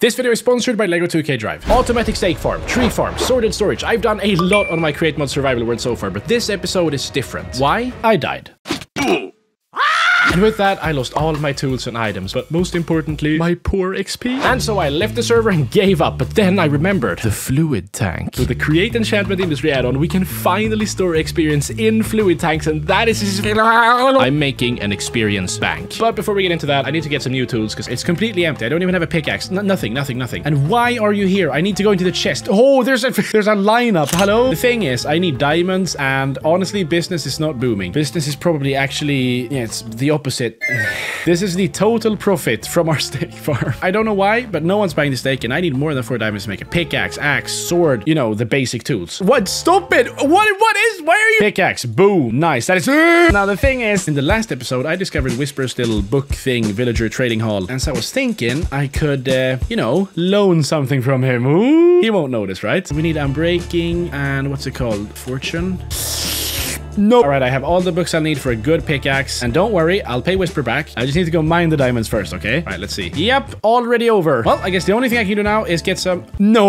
This video is sponsored by LEGO 2K Drive. Automatic stake farm, tree farm, sorted storage. I've done a lot on my Create Mod Survival World so far, but this episode is different. Why? I died. And with that, I lost all my tools and items, but most importantly, my poor XP. And so I left the server and gave up, but then I remembered the fluid tank. With the Create Enchantment Industry add-on, we can finally store experience in fluid tanks, and that is... I'm making an experience bank. But before we get into that, I need to get some new tools, because it's completely empty. I don't even have a pickaxe. Nothing. And why are you here? I need to go into the chest. Oh, there's a lineup. Hello? The thing is, I need diamonds, and honestly, business is not booming. Business is probably actually... yeah, it's the opposite. This is the total profit from our steak farm. I don't know why, but no one's buying the steak, and I need more than 4 diamonds to make a pickaxe, axe, sword, you know, the basic tools. What? Stop it! Why are you? Pickaxe, boom, nice. That is... Now, the thing is, in the last episode, I discovered Whisper's little book thing, villager trading hall, and so I was thinking I could, you know, loan something from him. Ooh. He won't notice, right? We need unbreaking and what's it called? Fortune? No. All right, I have all the books I need for a good pickaxe. And don't worry, I'll pay Whisper back. I just need to go mine the diamonds first, okay? All right, let's see. Yep, already over. Well, I guess the only thing I can do now is get some... No!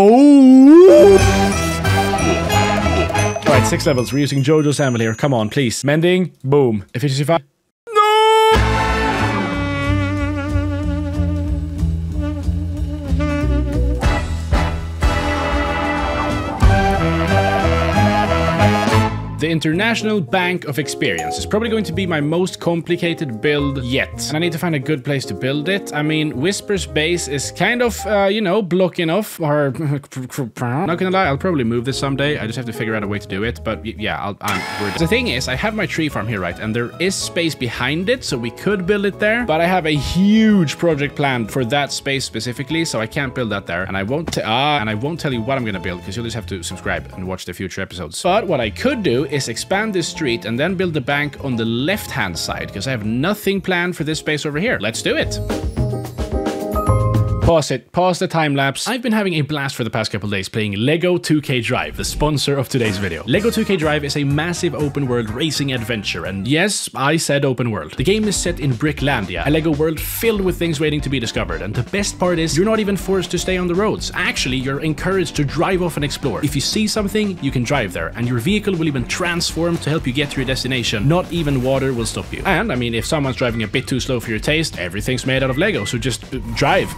All right, 6 levels. We're using JoJo's Anvil here. Come on, please. Mending. Boom. Efficiency 5. The International Bank of Experience is probably going to be my most complicated build yet. And I need to find a good place to build it. I mean, Whisper's base is kind of, you know, blocking off or... Not gonna lie, I'll probably move this someday. I just have to figure out a way to do it. But yeah, the thing is, I have my tree farm here, right? And there is space behind it, so we could build it there. But I have a huge project planned for that space specifically, so I can't build that there. And I won't tell you what I'm gonna build, because you'll just have to subscribe and watch the future episodes. But what I could do is expand this street and then build the bank on the left-hand side, because I have nothing planned for this space over here. Let's do it. Pause it. Pause the time lapse. I've been having a blast for the past couple days playing LEGO 2K Drive, the sponsor of today's video. LEGO 2K Drive is a massive open world racing adventure, and yes, I said open world. The game is set in Bricklandia, a LEGO world filled with things waiting to be discovered, and the best part is you're not even forced to stay on the roads. Actually, you're encouraged to drive off and explore. If you see something, you can drive there, and your vehicle will even transform to help you get to your destination. Not even water will stop you. And I mean, if someone's driving a bit too slow for your taste, everything's made out of LEGO, so just drive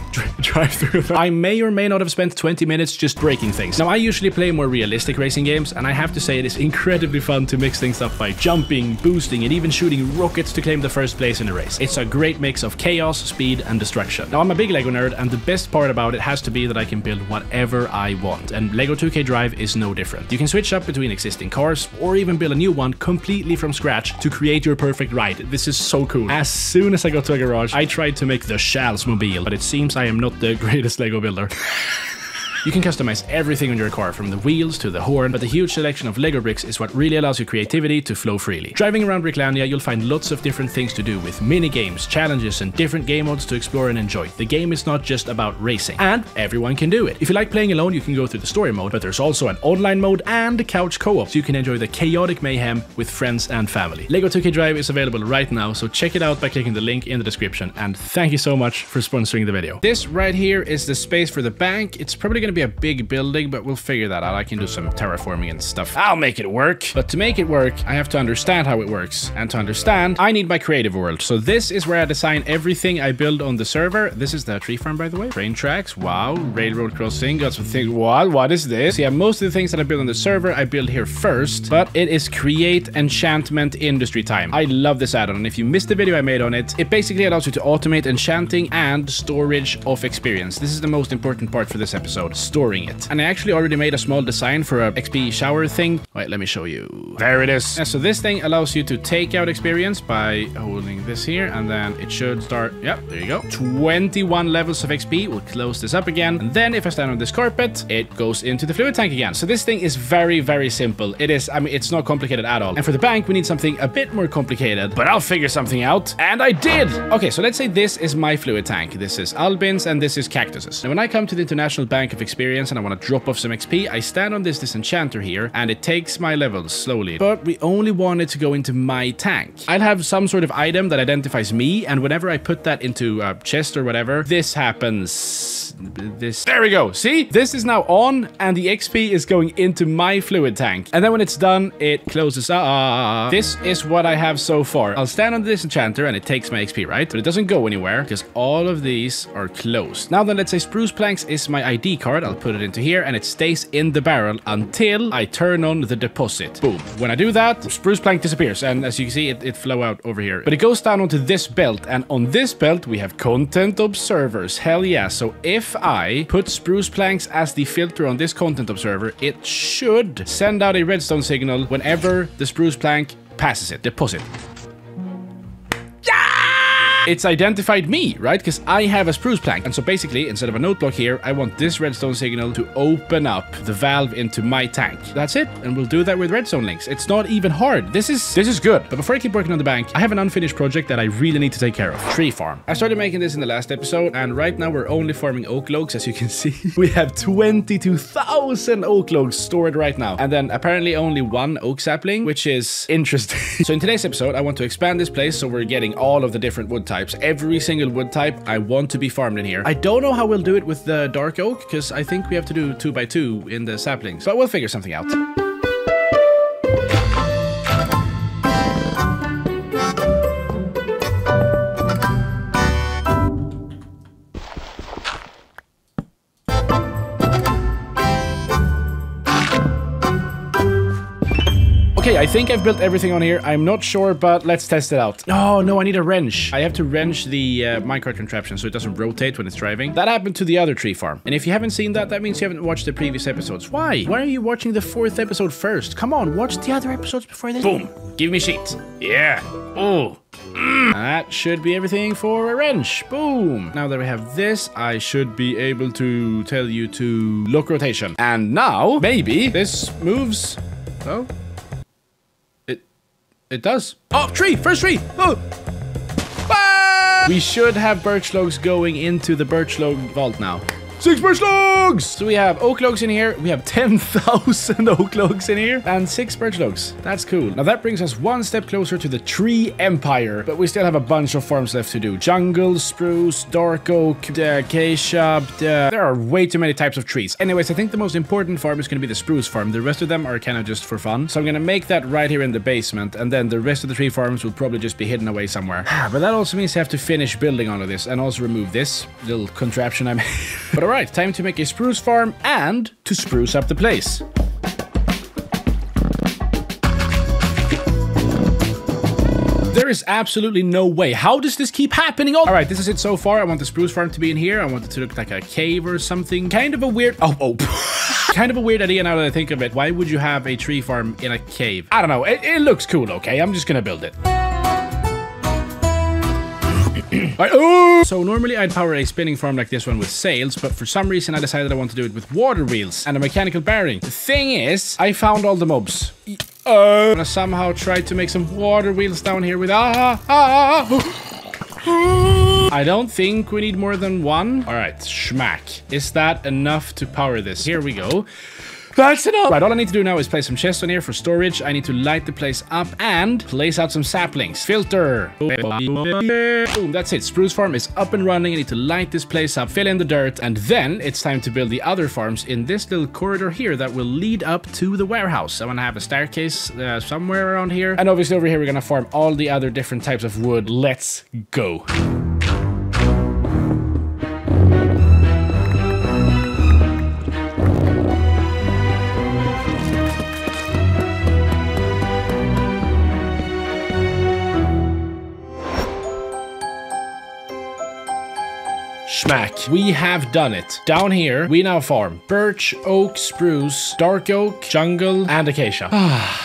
through them. I may or may not have spent 20 minutes just breaking things. Now, I usually play more realistic racing games, and I have to say it is incredibly fun to mix things up by jumping, boosting, and even shooting rockets to claim the first place in a race. It's a great mix of chaos, speed, and destruction. Now, I'm a big LEGO nerd, and the best part about it has to be that I can build whatever I want, and LEGO 2K Drive is no different. You can switch up between existing cars, or even build a new one completely from scratch to create your perfect ride. This is so cool. As soon as I got to a garage, I tried to make the Charlesmobile, but it seems I am not the greatest LEGO builder. You can customize everything on your car, from the wheels to the horn, but the huge selection of LEGO bricks is what really allows your creativity to flow freely. Driving around Bricklandia, you'll find lots of different things to do, with mini games, challenges, and different game modes to explore and enjoy. The game is not just about racing, and everyone can do it. If you like playing alone, you can go through the story mode, but there's also an online mode and couch co-op, so you can enjoy the chaotic mayhem with friends and family. LEGO 2K Drive is available right now, so check it out by clicking the link in the description, and thank you so much for sponsoring the video. This right here is the space for the bank. It's probably going to be a big building, but we'll figure that out. I can do some terraforming and stuff. I'll make it work. But to make it work, I have to understand how it works. And to understand, I need my creative world. So this is where I design everything I build on the server. This is the tree farm, by the way. Train tracks. Wow. Railroad crossing. Got some things. What is this? Yeah, most of the things that I build on the server, I build here first. But it is Create Enchantment Industry time. I love this add-on. And if you missed the video I made on it, it basically allows you to automate enchanting and storage of experience. This is the most important part for this episode. Storing it. And I actually already made a small design for a XP shower thing. Wait, let me show you. There it is. And so this thing allows you to take out experience by holding this here, and then it should start. Yep, there you go. 21 levels of XP. We'll close this up again. And then if I stand on this carpet, it goes into the fluid tank again. So this thing is very, very simple. It is, I mean, it's not complicated at all. And for the bank, we need something a bit more complicated, but I'll figure something out. And I did. Okay, so let's say this is my fluid tank. This is Albin's, and this is Cactus's. Now, when I come to the International Bank of Experience, experience and I want to drop off some XP, I stand on this disenchanter here and it takes my levels slowly. But we only want it to go into my tank. I'll have some sort of item that identifies me, and whenever I put that into a chest or whatever, this happens. There we go. See? This is now on and the XP is going into my fluid tank. And then when it's done, it closes up. This is what I have so far. I'll stand on the disenchanter and it takes my XP, right? But it doesn't go anywhere because all of these are closed. Now then, let's say spruce planks is my ID card. I'll put it into here and it stays in the barrel until I turn on the deposit. Boom. When I do that, spruce plank disappears. And as you can see, it flow out over here. But it goes down onto this belt. And on this belt, we have content observers. Hell yeah. So if I put spruce planks as the filter on this content observer, it should send out a redstone signal whenever the spruce plank passes it. Deposit. It's identified me, right? Because I have a spruce plank. And so basically, instead of a note block here, I want this redstone signal to open up the valve into my tank. That's it. And we'll do that with redstone links. It's not even hard. This is good. But before I keep working on the bank, I have an unfinished project that I really need to take care of. Tree farm. I started making this in the last episode, and right now we're only farming oak logs, as you can see. We have 22,000 oak logs stored right now. And then apparently only one oak sapling, which is interesting. So in today's episode, I want to expand this place so we're getting all of the different wood types. Every single wood type I want to be farmed in here. I don't know how we'll do it with the dark oak, because I think we have to do 2x2 in the saplings, but we'll figure something out. Okay, I think I've built everything on here. I'm not sure, but let's test it out. Oh, no, I need a wrench. I have to wrench the minecart contraption so it doesn't rotate when it's driving. That happened to the other tree farm. And if you haven't seen that, that means you haven't watched the previous episodes. Why? Why are you watching the 4th episode first? Come on, watch the other episodes before this. Boom. Give me sheets. Yeah. Oh. That should be everything for a wrench. Boom. Now that we have this, I should be able to tell you to look rotation. And now, maybe this moves. Oh. It does. Oh, tree! First tree! Oh! Ah! We should have birch logs going into the birch log vault now. 6 birch logs! So we have oak logs in here. We have 10,000 oak logs in here. And 6 birch logs. That's cool. Now that brings us one step closer to the tree empire. But we still have a bunch of farms left to do. Jungle, spruce, dark oak, acacia. There are way too many types of trees. Anyways, I think the most important farm is going to be the spruce farm. The rest of them are kind of just for fun. So I'm going to make that right here in the basement. And then the rest of the tree farms will probably just be hidden away somewhere. But that also means I have to finish building all of this. And also remove this little contraption I made. But alright, time to make a spruce farm and to spruce up the place. There is absolutely no way. How does this keep happening? All right, this is it so far. I want the spruce farm to be in here. I want it to look like a cave or something. Kind of a weird... Oh. Kind of a weird idea now that I think of it. Why would you have a tree farm in a cave? I don't know. It looks cool, okay? I'm just gonna build it. So normally I'd power a spinning farm like this one with sails, but for some reason I decided I want to do it with water wheels and a mechanical bearing. The thing is, I found all the mobs. I'm gonna somehow try to make some water wheels down here with I don't think we need more than one. All right, schmack. Is that enough to power this? Here we go. That's enough. Right, all I need to do now is place some chests on here for storage. I need to light the place up and place out some saplings. Filter. Boom, that's it. Spruce farm is up and running. I need to light this place up, fill in the dirt, and then it's time to build the other farms in this little corridor here that will lead up to the warehouse. I'm gonna have a staircase somewhere around here. And obviously over here, we're gonna farm all the other different types of wood. Let's go. Schmack. We have done it. Down here, we now farm birch, oak, spruce, dark oak, jungle, and acacia.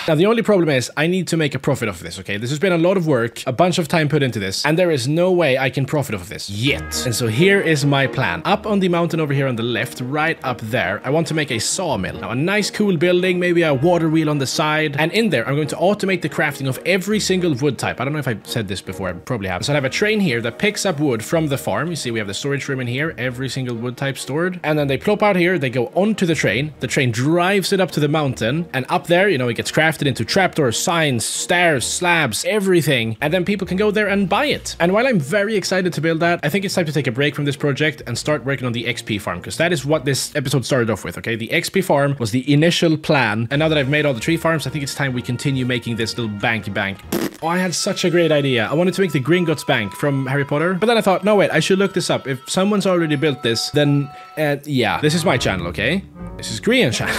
Now, the only problem is I need to make a profit off of this, okay? This has been a lot of work, a bunch of time put into this, and there is no way I can profit off of this yet. And so here is my plan. Up on the mountain over here on the left, right up there, I want to make a sawmill. Now, a nice, cool building, maybe a water wheel on the side, and in there, I'm going to automate the crafting of every single wood type. I don't know if I said this before, I probably have. So I have a train here that picks up wood from the farm. You see, we have the storage room them in here, every single wood type stored. And then they plop out here, they go onto the train drives it up to the mountain, and up there, you know, it gets crafted into trapdoors, signs, stairs, slabs, everything, and then people can go there and buy it. And while I'm very excited to build that, I think it's time to take a break from this project and start working on the XP farm, because that is what this episode started off with, okay? The XP farm was the initial plan, and now that I've made all the tree farms, I think it's time we continue making this little bank. Oh, I had such a great idea. I wanted to make the Gringotts Bank from Harry Potter, but then I thought, no wait, I should look this up. If someone's already built this, then yeah, this is my channel, okay? This is Grian's channel.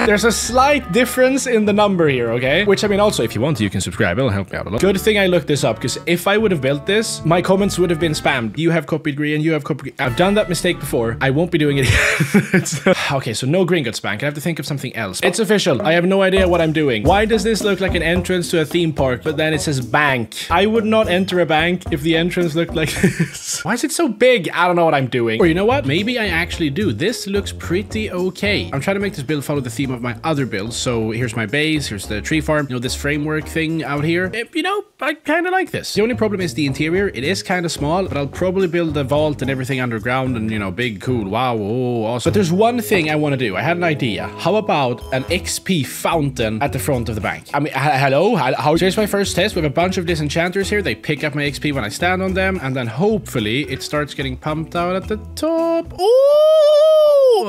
There's a slight difference in the number here, okay? Which, I mean, also, if you want to, you can subscribe. It'll help me out a lot. Good thing I looked this up, because if I would have built this, my comments would have been spammed. You have copied Grian, you have copied... I've done that mistake before. I won't be doing it again. Okay, so no Gringotts Bank. I have to think of something else. It's official. I have no idea what I'm doing. Why does this look like an entrance to a theme park, but then it says bank? I would not enter a bank if the entrance looked like this. Why is it so big? I don't know what I'm doing. Or you know what? Maybe I actually do. This looks pretty okay. I'm trying to make this build follow the theme of my other builds. So here's my base, here's the tree farm, you know, this framework thing out here. You know, I kind of like this. The only problem is the interior. It is kind of small, but I'll probably build a vault and everything underground and, you know, big, cool, wow, oh, awesome. But there's one thing I want to do. I had an idea. How about an XP fountain at the front of the bank? I mean, hello? Here's my first test. We have a bunch of disenchanters here. They pick up my XP when I stand on them, and then hopefully it starts getting pumped out at the top. Ooh!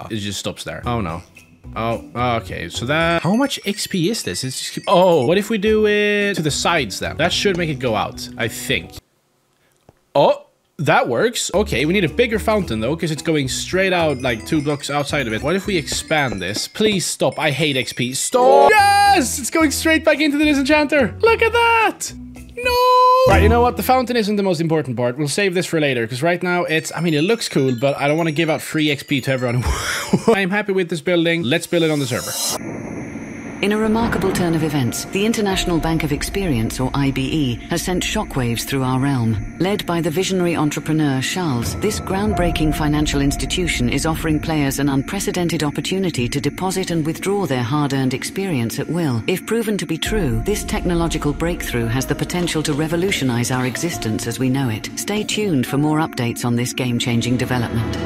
It just stops there. Oh, no. Oh, okay, so that... How much XP is this? It's just... Oh, what if we do it to the sides then? That should make it go out, I think. Oh, that works. Okay, we need a bigger fountain though, because it's going straight out like 2 blocks outside of it. What if we expand this? Please stop. I hate XP. Stop! Yes! It's going straight back into the disenchanter. Look at that! No! Right, you know what? The fountain isn't the most important part. We'll save this for later, because right now it's... I mean, it looks cool, but I don't want to give out free XP to everyone. I'm happy with this building. Let's build it on the server. In a remarkable turn of events, the International Bank of Experience, or IBE, has sent shockwaves through our realm. Led by the visionary entrepreneur Charles, this groundbreaking financial institution is offering players an unprecedented opportunity to deposit and withdraw their hard-earned experience at will. If proven to be true, this technological breakthrough has the potential to revolutionize our existence as we know it. Stay tuned for more updates on this game-changing development.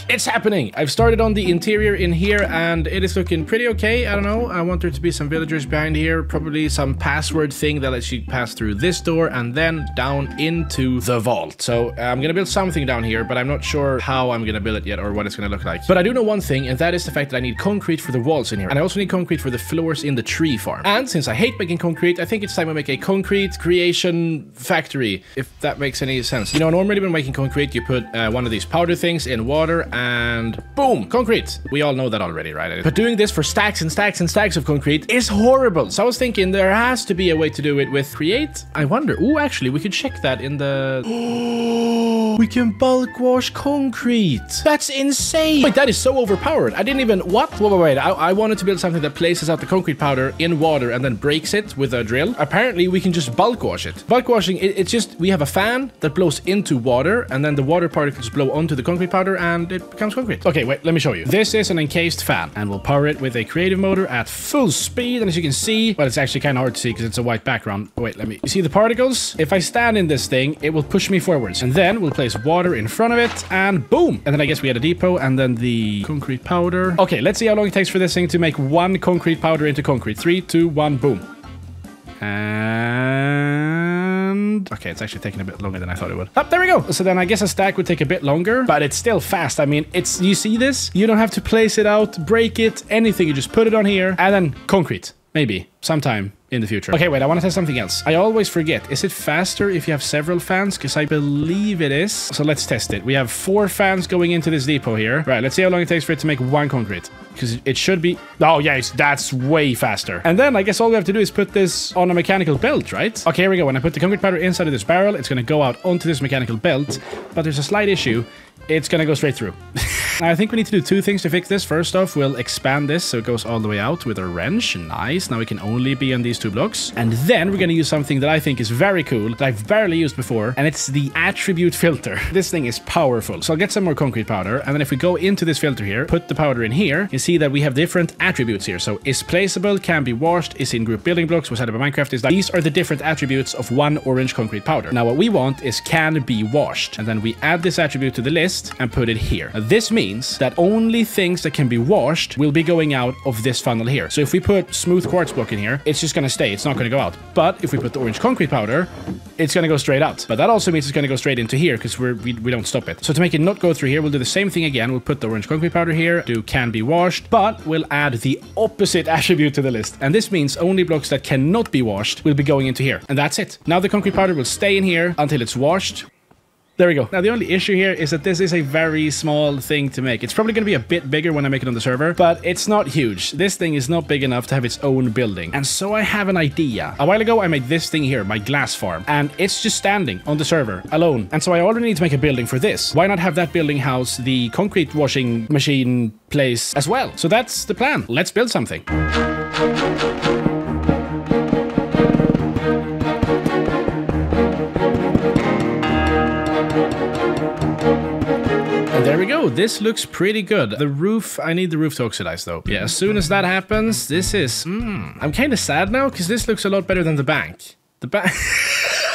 It's happening! I've started on the interior in here and it is looking pretty okay. I don't know. I want there to be some villagers behind here. Probably some password thing that lets you pass through this door and then down into the vault. So I'm gonna build something down here, but I'm not sure how I'm gonna build it yet or what it's gonna look like. But I do know one thing, and that is the fact that I need concrete for the walls in here. And I also need concrete for the floors in the tree farm. And since I hate making concrete, I think it's time I make a concrete creation factory, if that makes any sense. You know, normally when making concrete, you put one of these powder things in water and boom, concrete. We all know that already, right? But doing this for stacks and stacks and stacks of concrete is horrible. So I was thinking there has to be a way to do it with create. I wonder. Oh, actually, we could check that in the... Oh, we can bulk wash concrete. That's insane. Wait, that is so overpowered. I didn't even... What? Wait. I wanted to build something that places out the concrete powder in water and then breaks it with a drill. Apparently, we can just bulk wash it. Bulk washing, it's just... We have a fan that blows into water and then the water particles blow onto the concrete powder and it becomes concrete. Okay, wait, let me show you. This is an encased fan and we'll power it with a creative motor at full speed. And as you can see, well, it's actually kind of hard to see because it's a white background. Wait, you see the particles? If I stand in this thing, it will push me forwards. And then we'll place water in front of it and boom. And then I guess we had a depot and then the concrete powder. Okay, let's see how long it takes for this thing to make one concrete powder into concrete. 3, 2, 1, boom. And... Okay, it's actually taking a bit longer than I thought it would. Oh, there we go. So then I guess a stack would take a bit longer, but it's still fast. I mean, it's... You see this? You don't have to place it out, break it, anything. You just put it on here and then concrete. Maybe. Sometime in the future. Okay, wait, I want to test something else. I always forget. Is it faster if you have several fans? Because I believe it is. So let's test it. We have 4 fans going into this depot here. Right, let's see how long it takes for it to make one concrete. Because it should be... Oh, yes, that's way faster. And then I guess all we have to do is put this on a mechanical belt, right? Okay, here we go. When I put the concrete powder inside of this barrel, it's going to go out onto this mechanical belt. But there's a slight issue. It's going to go straight through. Now, I think we need to do 2 things to fix this. First off, we'll expand this so it goes all the way out with a wrench. Nice. Now we can only be on these 2 blocks. And then we're going to use something that I think is very cool, that I've barely used before, and it's the attribute filter. This thing is powerful. So I'll get some more concrete powder, and then if we go into this filter here, put the powder in here, you see that we have different attributes here. So is placeable, can be washed, is in group building blocks, was added by Minecraft. Is that these are the different attributes of one orange concrete powder. Now what we want is can be washed, and then we add this attribute to the list and put it here. Now, this means that only things that can be washed will be going out of this funnel here. So if we put smooth quartz block in here, it's just going to stay. It's not going to go out. But if we put the orange concrete powder, it's going to go straight out. But that also means it's going to go straight into here because we don't stop it. So to make it not go through here, we'll do the same thing again. We'll put the orange concrete powder here, do can be washed, but we'll add the opposite attribute to the list. And this means only blocks that cannot be washed will be going into here. And that's it. Now the concrete powder will stay in here until it's washed. There we go. Now, the only issue here is that this is a very small thing to make. It's probably going to be a bit bigger when I make it on the server, but it's not huge. This thing is not big enough to have its own building. And so I have an idea. A while ago, I made this thing here, my glass farm, and it's just standing on the server alone. And so I already need to make a building for this. Why not have that building house the concrete washing machine place as well? So that's the plan. Let's build something. There we go. This looks pretty good. The roof, I need the roof to oxidize though. Yeah, as soon as that happens, this is... I'm kind of sad now because this looks a lot better than the bank. The bank...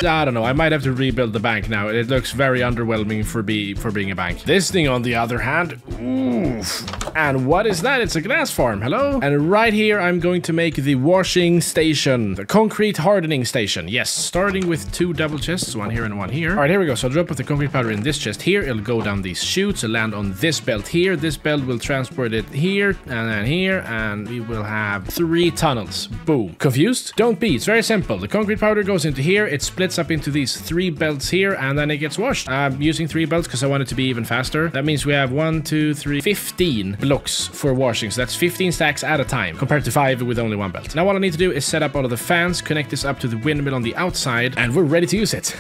I don't know. I might have to rebuild the bank now. It looks very underwhelming for being a bank. This thing, on the other hand, oof. And what is that? It's a glass farm. Hello? And right here, I'm going to make the washing station, the concrete hardening station. Yes, starting with 2 double chests, one here and one here. All right, here we go. So I'll drop off the concrete powder in this chest here. It'll go down these chutes. It'll land on this belt here. This belt will transport it here and then here, and we will have 3 tunnels. Boom. Confused? Don't be. It's very simple. The concrete powder goes into here. It splits up into these 3 belts here, and then it gets washed. I'm using 3 belts because I want it to be even faster. That means we have 1, 2, 3, 15 blocks for washing. So that's 15 stacks at a time compared to 5 with only 1 belt. Now what I need to do is set up all of the fans, connect this up to the windmill on the outside, and we're ready to use it.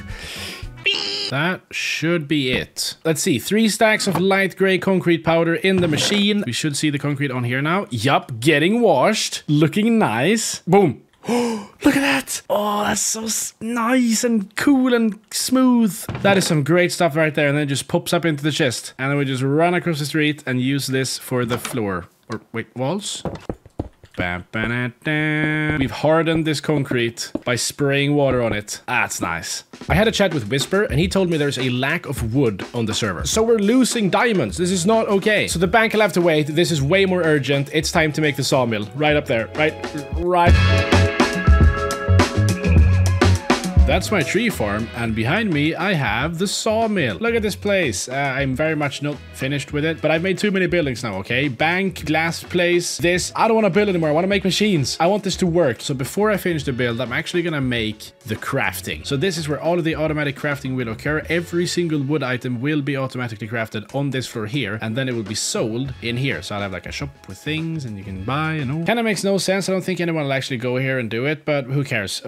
That should be it. Let's see. 3 stacks of light gray concrete powder in the machine. We should see the concrete on here now. Yup, getting washed. Looking nice. Boom. Oh, look at that. Oh, that's so nice and cool and smooth. That is some great stuff right there. And then it just pops up into the chest. And then we just run across the street and use this for the floor. Or wait, walls? We've hardened this concrete by spraying water on it. That's nice. I had a chat with Whisper, and he told me there's a lack of wood on the server. So we're losing diamonds. This is not okay. So the bank will have to wait. This is way more urgent. It's time to make the sawmill. Right up there. Right. That's my tree farm, and behind me I have the sawmill. Look at this place. I'm very much not finished with it, but I've made too many buildings now, okay? Bank, glass place, this. I don't want to build anymore. I want to make machines. I want this to work. So before I finish the build, I'm actually gonna make the crafting. So this is where all of the automatic crafting will occur. Every single wood item will be automatically crafted on this floor here, and then it will be sold in here. So I'll have like a shop with things and you can buy and all. Kind of makes no sense. I don't think anyone will actually go here and do it, but who cares?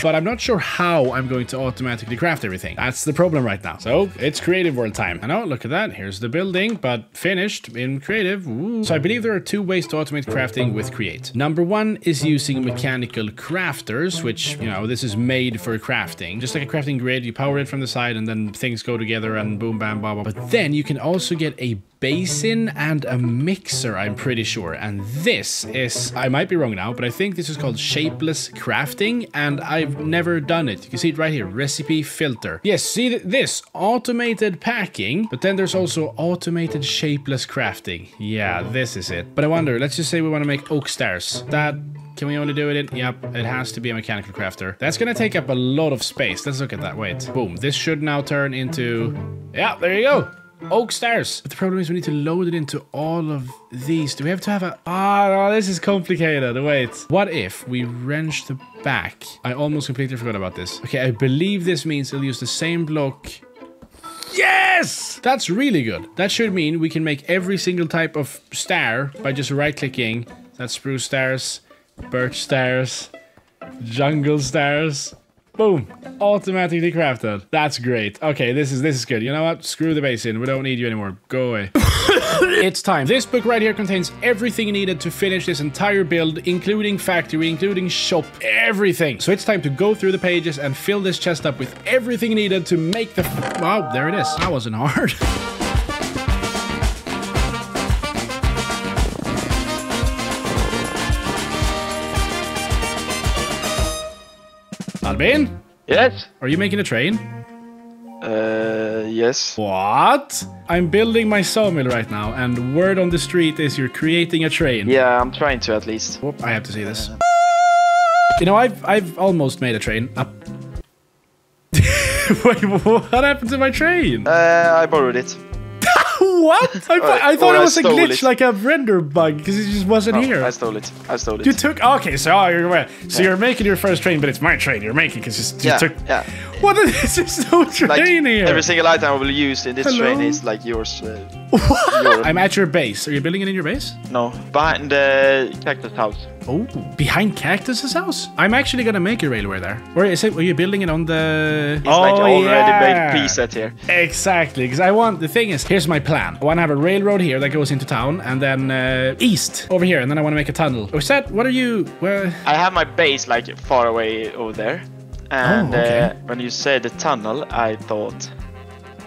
But I'm not sure how I'm going to automatically craft everything. That's the problem right now. So it's creative world time. I know, look at that. Here's the building, but finished in creative. Ooh. So I believe there are 2 ways to automate crafting with Create. Number 1 is using mechanical crafters, which, you know, this is made for crafting. Just like a crafting grid, you power it from the side and then things go together and boom, bam, blah, blah. But then you can also get a basin and a mixer, I'm pretty sure. And this is, I might be wrong now, but I think this is called shapeless crafting, and I've never done it. You can see it right here, recipe filter. Yes, see this automated packing, but then there's also automated shapeless crafting. Yeah, this is it. But I wonder, let's just say we want to make oak stairs. Can we only do it? Yep, it has to be a mechanical crafter. That's gonna take up a lot of space. Let's look at that. Wait, boom. This should now turn into, yeah, there you go. Oak stairs. But the problem is we need to load it into all of these. Do we have to have a... no, this is complicated. Wait. What if we wrench the back? I almost completely forgot about this. Okay, I believe this means it'll use the same block. Yes! That's really good. That should mean we can make every single type of stair by just right-clicking. That's spruce stairs, birch stairs, jungle stairs. Boom. Automatically crafted. That's great. Okay, this is good. You know what? Screw the basin. We don't need you anymore. Go away. It's time. This book right here contains everything needed to finish this entire build, including factory, including shop, everything. So it's time to go through the pages and fill this chest up with everything needed to make the... Wow, there it is. That wasn't hard. Albin? Yes? Are you making a train? Yes. What? I'm building my sawmill right now, and word on the street is you're creating a train. Yeah, I'm trying to at least. Whoop, I have to see this. You know, I've almost made a train. Wait, what happened to my train? I borrowed it. What? I thought it was a glitch, it. like a render bug, because it just wasn't here. I stole it. You took... Okay, so you're making your first train, but it's my train you're making, because you took... Yeah. What is this? No train here. Every single item I will use in this train is like yours. I'm at your base. Are you building it in your base? No, behind the cactus house. Oh, behind Cactus's house? I'm actually gonna make a railway there. Or is it? Are you building it on the? It's like already made preset here. Exactly, because I want. The thing is, here's my plan. I want to have a railroad here that goes into town, and then east over here, and then I want to make a tunnel. Or is that? What are you? Where? I have my base like far away over there, and when you said the tunnel, I thought,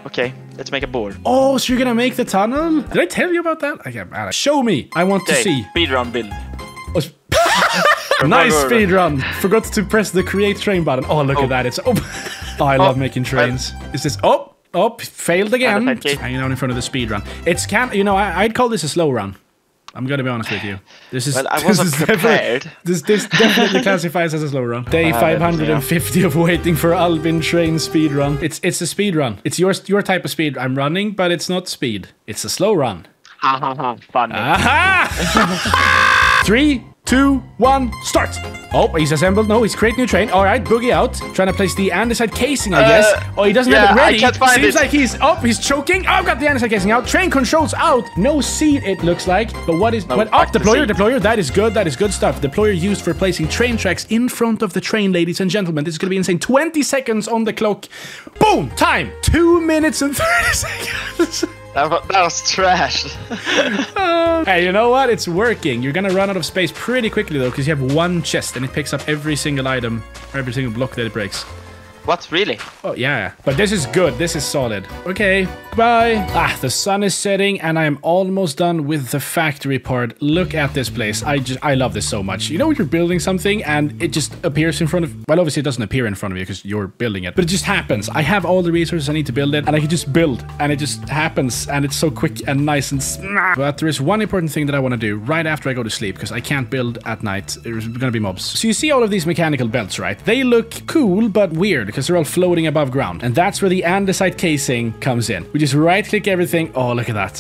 okay, let's make a board. Oh, so you're gonna make the tunnel? Did I tell you about that? I can't. Show me. I want to see. Speedrun build. Nice speedrun. Forgot to press the create train button. Oh, look at that. It's oh, I love making trains. Is this failed again? Hanging out in front of the speedrun. It's you know, I'd call this a slow run. I'm gonna be honest with you. This is. Well, I wasn't prepared. This definitely classifies as a slow run. Day 550 of waiting for Albin train speed run. It's a speed run. It's your type of speed I'm running, but it's not speed. It's a slow run. Fun. Aha! 3, 2, 1, start! Oh, he's assembled. No, he's creating a train. All right, boogie out. Trying to place the andesite casing, I guess. Oh, he doesn't have it ready. I can't find Seems like he's choking. Oh, I've got the andesite casing out. Train controls out. No seat, it looks like. But what is... deployer. That is good. That is good stuff. Deployer used for placing train tracks in front of the train, ladies and gentlemen. This is going to be insane. 20 seconds on the clock. Boom! Time! 2 minutes and 30 seconds. That was trash. Hey, you know what? It's working. You're gonna run out of space pretty quickly though, because you have one chest and it picks up every single item, every single block that it breaks. What, really? Oh, yeah. But this is good. This is solid. Okay, bye. The sun is setting and I am almost done with the factory part. Look at this place. I love this so much. You know, you're building something and it just appears in front of... Well, obviously it doesn't appear in front of you because you're building it, but it just happens. I have all the resources I need to build it and I can just build and it just happens and it's so quick and nice and... But there is one important thing that I want to do right after I go to sleep because I can't build at night. There's gonna be mobs. So you see all of these mechanical belts, right? They look cool, but weird because they're all floating above ground. And that's where the andesite casing comes in. We just right click everything. Oh, look at that.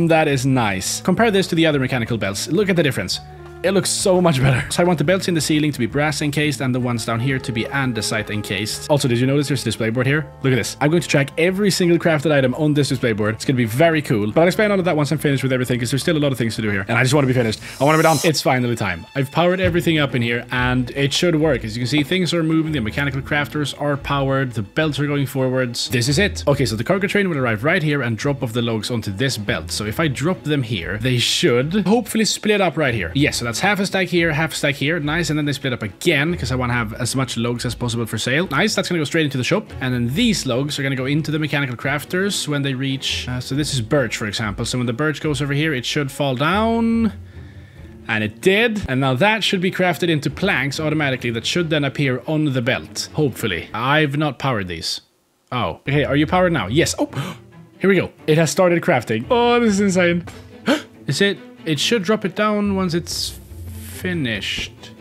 That is nice. Compare this to the other mechanical belts. Look at the difference. It looks so much better. So I want the belts in the ceiling to be brass encased and the ones down here to be andesite encased. Also, did you notice there's a display board here? Look at this. I'm going to track every single crafted item on this display board. It's going to be very cool. But I'll explain all of that once I'm finished with everything because there's still a lot of things to do here. And I just want to be finished. I want to be done. It's finally time. I've powered everything up in here and it should work. As you can see, things are moving. The mechanical crafters are powered. The belts are going forwards. This is it. Okay, so the cargo train will arrive right here and drop off the logs onto this belt. So if I drop them here, they should hopefully split up right here. Yes, so that's half a stack here, half a stack here. Nice. And then they split up again because I want to have as much logs as possible for sale. Nice. That's going to go straight into the shop. And then these logs are going to go into the mechanical crafters when they reach... so this is birch, for example. So when the birch goes over here, it should fall down. And it did. And now that should be crafted into planks automatically. That should then appear on the belt. Hopefully. I've not powered these. Oh. Okay, are you powered now? Yes. Oh, here we go. It has started crafting. Oh, this is insane. Is it? It should drop it down once it's finished.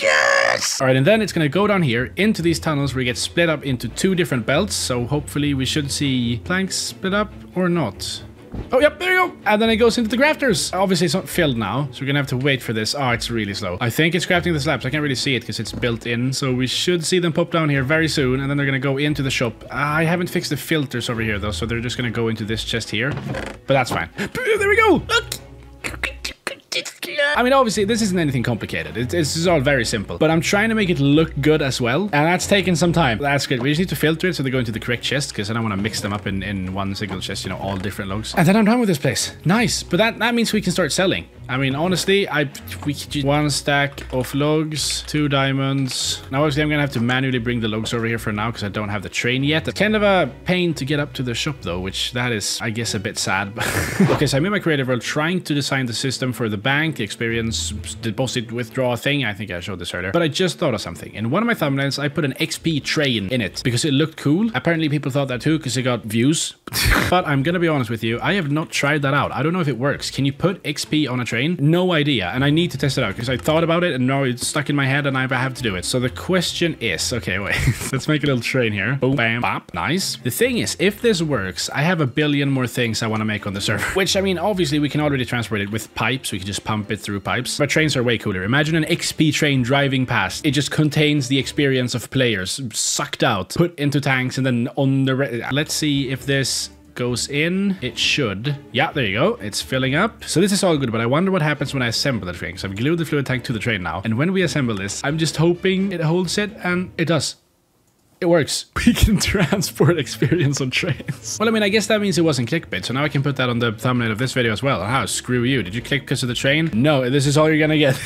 Yes! All right, and then it's going to go down here into these tunnels where it gets split up into 2 different belts. So hopefully we should see planks split up or not. Oh, yep, there you go. And then it goes into the crafters. Obviously, it's not filled now, so we're going to have to wait for this. Oh, it's really slow. I think it's crafting the slabs. I can't really see it because it's built in. So we should see them pop down here very soon. And then they're going to go into the shop. I haven't fixed the filters over here, though. So they're just going to go into this chest here. But that's fine. There we go. Look. I mean, obviously, this isn't anything complicated. It's all very simple. But I'm trying to make it look good as well. And that's taken some time. That's good. We just need to filter it so they go into the correct chest, because I don't want to mix them up in one single chest, you know, all different logs. And then I'm done with this place. Nice. But that means we can start selling. I mean, honestly, we could just 1 stack of logs, 2 diamonds. Now, obviously, I'm going to have to manually bring the logs over here for now because I don't have the train yet. It's kind of a pain to get up to the shop, though, which that is, I guess, a bit sad. Okay, so I'm in my creative world trying to design the system for the bank, the experience deposit witdraw thing. I think I showed this earlier. But I just thought of something. In one of my thumbnails, I put an XP train in it because it looked cool. Apparently, people thought that too because it got views. But I'm going to be honest with you. I have not tried that out. I don't know if it works. Can you put XP on a train? No idea, and I need to test it out because I thought about it and now it's stuck in my head and I have to do it. So the question is, okay, wait, let's make a little train here. Boom, bam, bop, nice. The thing is, if this works, I have a billion more things I want to make on the server, which I mean, obviously we can already transport it with pipes. We can just pump it through pipes, but trains are way cooler. Imagine an XP train driving past. It just contains the experience of players sucked out, put into tanks, and then on the let's see if this goes in. It should. Yeah, there you go. It's filling up. So this is all good, but I wonder what happens when I assemble the train. So I've glued the fluid tank to the train now. And when we assemble this, I'm just hoping it holds it, and it does. It works. We can transport experience on trains. Well, I mean, I guess that means it wasn't clickbait, so now I can put that on the thumbnail of this video as well. How? Screw you. Did you click because of the train? No, this is all you're gonna get.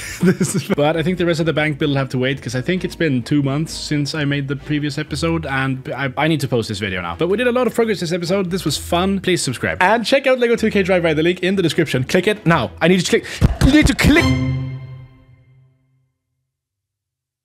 But I think the rest of the bank bill will have to wait, because I think it's been 2 months since I made the previous episode, and I need to post this video now. But we did a lot of progress this episode. This was fun. Please subscribe. And check out LEGO 2K Drive via the link in the description. Click it now. I need you to click. You need to click.